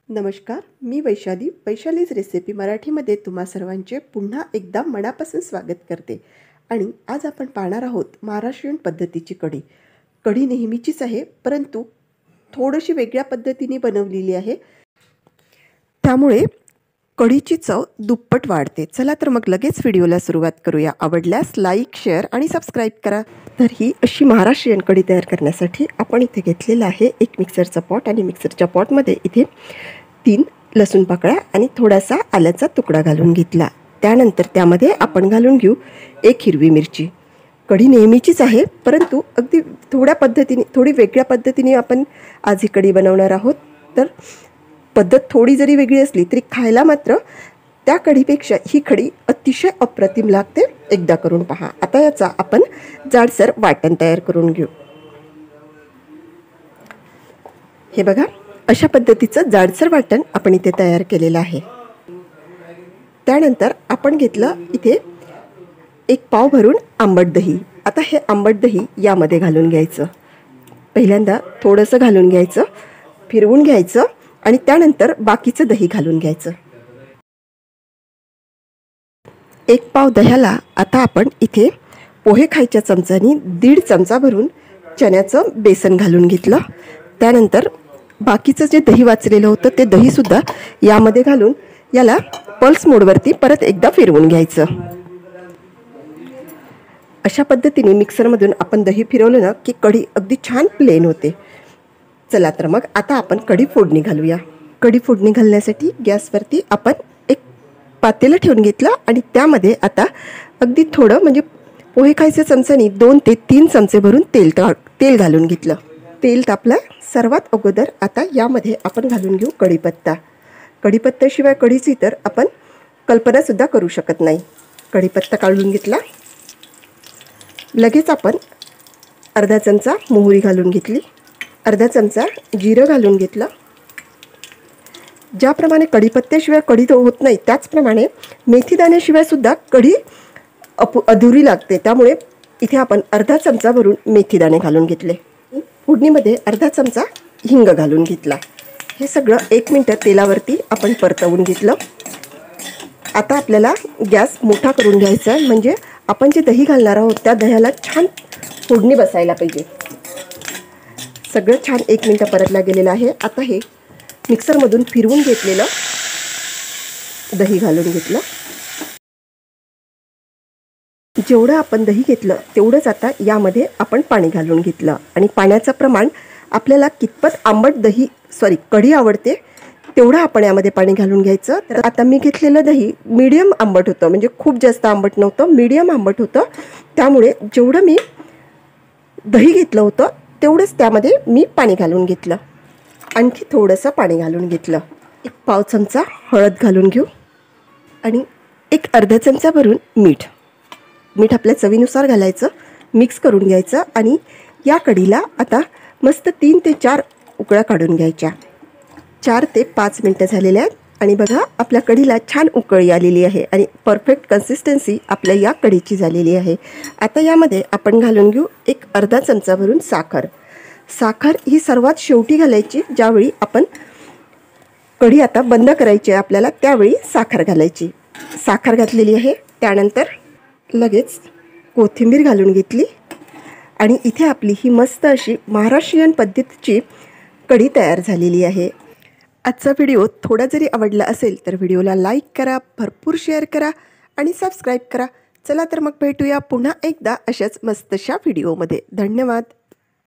नमस्कार, मी वैशालीज रेसिपी मराठीमध्ये तुम्हा सर्वांचे पुन्हा एकदा मनापासून स्वागत करते। आणि आज आपण पाहणार आहोत महाराष्ट्रीयन पद्धतीची कढी। कढी नेहमीचीच आहे, परंतु थोडीशी वेगळ्या पद्धतीने बनवलेली आहे, त्यामुळे कढीची चव दुप्पट वाढते। चला तर मग लगेच व्हिडिओला सुरुवात करूया। आवडल्यास लाईक, शेअर आणि सबस्क्राइब करा। तर ही अशी महाराष्ट्रीयन कढी तयार करण्यासाठी आपण इथे घेतलेला आहे एक मिक्सरचा पॉट आणि मिक्सरच्या पॉटमध्ये इथे 3 लसूण पाकळ्या आणि थोडासा आल्याचा तुकडा घालून घेतला। त्यानंतर त्यामध्ये आपण घालून घेऊ एक हिरवी मिरची। कढी नेहमीचीच आहे, परंतु अगदी थोडी वेगळ्या पद्धतीने आपण आज ही कढी बनवणार आहोत। तर पद्धत थोडी जरी वेगळी असली तरी खायला मात्र त्या कढीपेक्षा ही कढी अतिशय अप्रतिम लागते। एकदा करून पहा। आता याचा आपण जाडसर वाटण तयार करून घेऊ। हे बघा, अशा पद्धतीचं जाडसर वाटण आपण इथे तयार केलेलं आहे। त्यानंतर आपण घेतलं इथे 1 पाव भरून आंबट दही। आता हे आंबट दही यामध्ये घालून घ्यायचं। पहिल्यांदा थोडंसं घालून घ्यायचं, फिरवून घ्यायचं आणि त्यानंतर बाकीचं दही घालून घ्यायचं। 1 पाव दह्याला आता आपण इथे पोहे खायच्या चमच्यानी 1.5 चमचा भरून चण्याचं बेसन घालून घेतलं। त्यानंतर बाकीचं जे दही वाचलेलं होतं ते दही सुद्धा यामध्ये घालून याला पल्स मोडवरती परत एकदा फिरवून घ्यायचं। अशा पद्धतीने मिक्सरमधून आपण दही फिरवलं ना की कढी अगदी छान प्लेन होते। चला तर मग आता आपण कढी फोडणी घालूया। कढी फोडणी घालण्यासाठी गॅसवरती आपण एक पातेलं ठेवून घेतलं आणि त्यामध्ये आता अगदी थोडं म्हणजे पोहे खायच्या चमच्यानी 2 ते 3 चमचे भरून तेल घालून घेतलं। तेल तापलं। सर्वात अगोदर आता यामध्ये आपण घालून घेऊ कढीपत्ता। कढीपत्त्याशिवाय कढीची तर आपण कल्पनासुद्धा करू शकत नाही। कढीपत्ता काढून घेतला। लगेच आपण अर्धा चमचा मोहरी घालून घेतली, अर्धा चमचा जिरं घालून घेतलं। ज्याप्रमाणे कढीपत्त्याशिवाय कढी होत नाही त्याचप्रमाणे मेथीदाण्याशिवाय सुद्धा कढी अधुरी लागते, त्यामुळे इथे आपण अर्धा चमचा भरून मेथीदाणे घालून घेतले। फोडणीमध्ये अर्धा चमचा हिंग घालून घेतला। हे सगळं 1 मिनिट तेलावरती आपण परतवून घेतलं। आता आपल्याला गॅस मोठा करून घ्यायचा आहे, म्हणजे आपण जे दही घालणार आहोत त्या दह्याला छान फोडणी बसायला पाहिजे। सगळं छान 1 मिनिट परतला गेलेलं आहे। आता हे मिक्सरमधून फिरवून घेतलेलं दही घालून घेतलं। जेवढं आपण दही घेतलं तेवढंच आता यामध्ये आपण पाणी घालून घेतलं आणि पाण्याचं प्रमाण आपल्याला कितपत आंबट कढी आवडते तेवढं आपण यामध्ये पाणी घालून घ्यायचं। तर आता मी घेतलेलं दही मीडियम आंबट होतं, म्हणजे खूप जास्त आंबट नव्हतं, मीडियम आंबट होतं। त्यामुळे जेवढं मी दही घेतलं होतं तेवढंच त्यामध्ये मी पाणी घालून घेतलं। आणखी थोडंसं पाणी घालून घेतलं। 1 पाव चमचा हळद घालून घेऊ आणि अर्धा चमचा भरून मीठ आपल्या चवीनुसार घालायचं। मिक्स करून घ्यायचं आणि या कढीला आता मस्त 3 ते 4 उकळ्या काढून घ्यायच्या। 4 ते 5 मिनिटं झालेल्या आहेत आणि बघा आपल्या कढीला छान उकळी आलेली आहे आणि परफेक्ट कन्सिस्टन्सी आपल्या या कढीची झालेली आहे। आता यामध्ये आपण घालून घेऊ अर्धा चमचा भरून साखर ही सर्वात शेवटी घालायची। ज्यावेळी आपण कढी आता बंद करायची आहे आपल्याला त्यावेळी साखर घालायची। साखर घातलेली आहे। त्यानंतर लगेच कोथिंबीर घालून घेतली आणि इथे आपली ही मस्त अशी महाराष्ट्रीयन पद्धतीची कढी तयार झालेली आहे। आजचा व्हिडिओ थोडा जरी आवडला असेल तर व्हिडिओला लाईक करा, भरपूर शेअर करा आणि सबस्क्राईब करा। चला तर मग भेटूया पुन्हा एकदा अशाच मस्तशा व्हिडिओमध्ये। धन्यवाद।